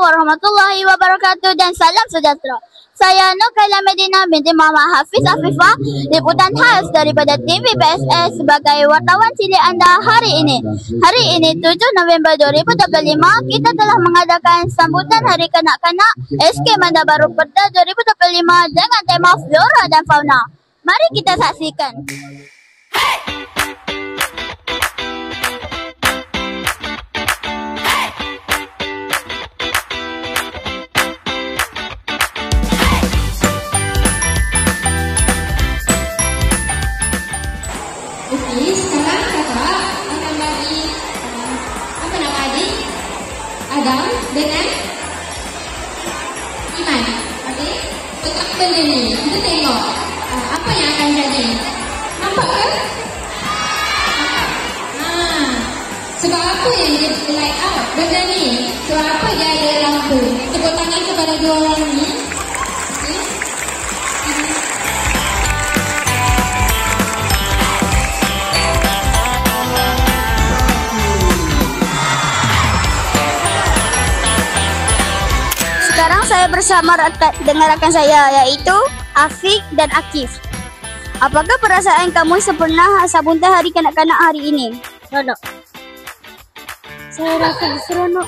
warahmatullahi wabarakatuh dan salam sejahtera. Saya Nur Kaila Medina binti Muhammad Hafiz Afifah, liputan khas daripada TV PSS sebagai wartawan cilik anda hari ini. Hari ini 7 November 2025, kita telah mengadakan sambutan Hari Kanak-Kanak SK Banda Baru Perda 2025 dengan tema Flora dan Fauna. Mari kita saksikan. Okey, sekarang kakak akan bagi apa nama adik? Adam dengan Iman. Okey, pegang benda ni. Kita tengok apa yang akan jadi. Nampak ke? Sebab apa yang dia light up benda ni? Sebab apa dia ada lampu? Tepuk tangan kepada dua orang ni. Okey. Sekarang saya bersama dengan rakan saya iaitu Afiq dan Akif. Apakah perasaan kamu sempena sambutan Hari Kanak-Kanak hari ini? Seronok. Saya rasa seronok.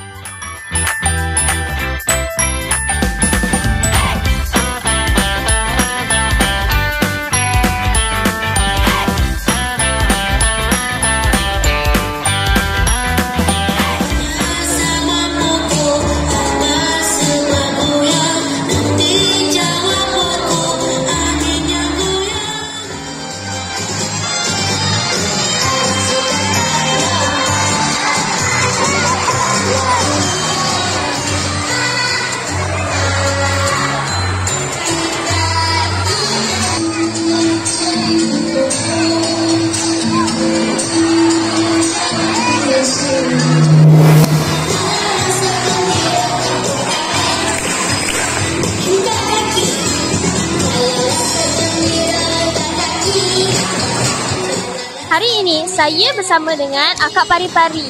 Hari ini saya bersama dengan Akak Pari-Pari.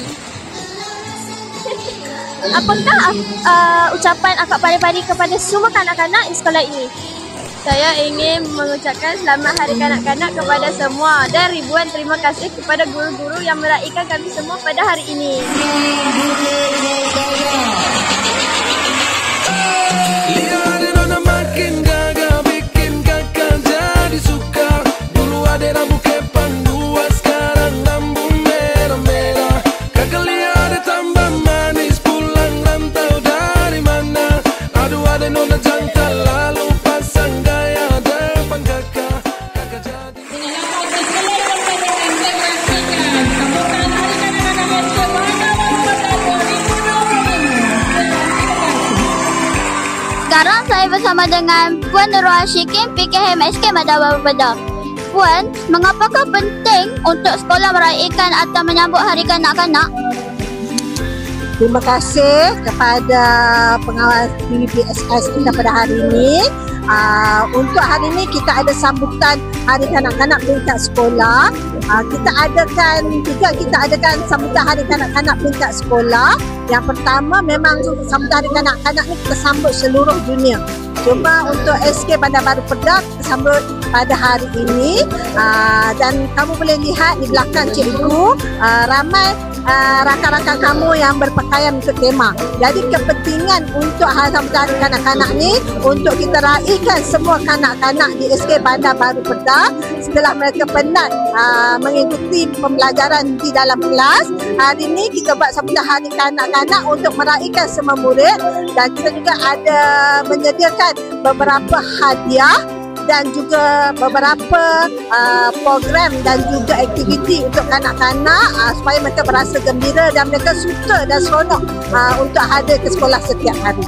Apakah ucapan Akak Pari-Pari kepada semua kanak-kanak di sekolah ini? Saya ingin mengucapkan selamat Hari Kanak-Kanak kepada semua dan ribuan terima kasih kepada guru-guru yang meraihkan kami semua pada hari ini. Sekarang saya bersama dengan Puan Nurul Ashikin PKM SK Banda Baru Perda. Puan, mengapakah penting untuk sekolah meraihkan atau menyambut Hari Kanak-Kanak? Terima kasih kepada pengawas PSS kita pada hari ini. Untuk hari ini kita ada sambutan Hari Kanak-Kanak peringkat sekolah. Kita adakan sambutan Hari Kanak-Kanak peringkat sekolah. Yang pertama memang sambutan Hari Kanak-Kanak ni kita sambut seluruh dunia. Cuma untuk SK Banda Baru Perda kita sambut pada hari ini. Dan kamu boleh lihat di belakang cikgu ramai rakan-rakan kamu yang berpakaian untuk tema. Jadi kepentingan untuk sambutan Hari Kanak-Kanak ni untuk kita raihkan semua kanak-kanak di SK Banda Baru Perda setelah mereka penat mengikuti pembelajaran di dalam kelas. Hari ini kita buat sambutan Hari Kanak-Kanak untuk meraihkan semua murid, dan kita juga ada menyediakan beberapa hadiah dan juga beberapa program dan juga aktiviti untuk kanak-kanak supaya mereka berasa gembira dan mereka suka dan seronok untuk hadir ke sekolah setiap hari.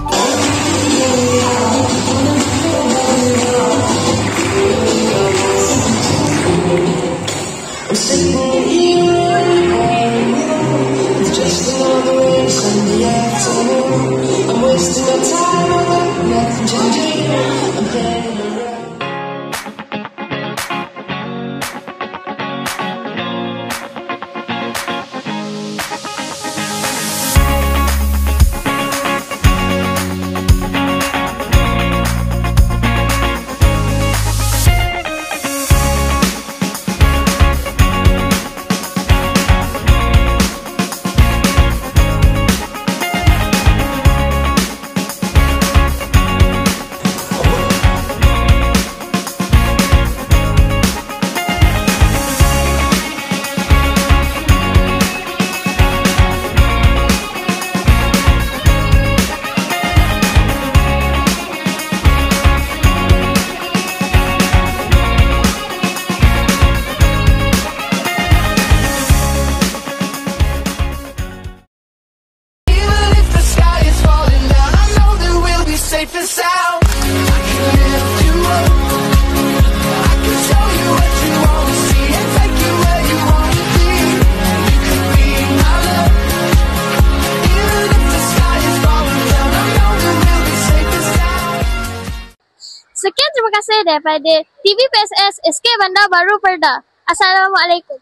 Sekian terima kasih daripada TV PSS SK Bandar Baru Perda. Assalamualaikum.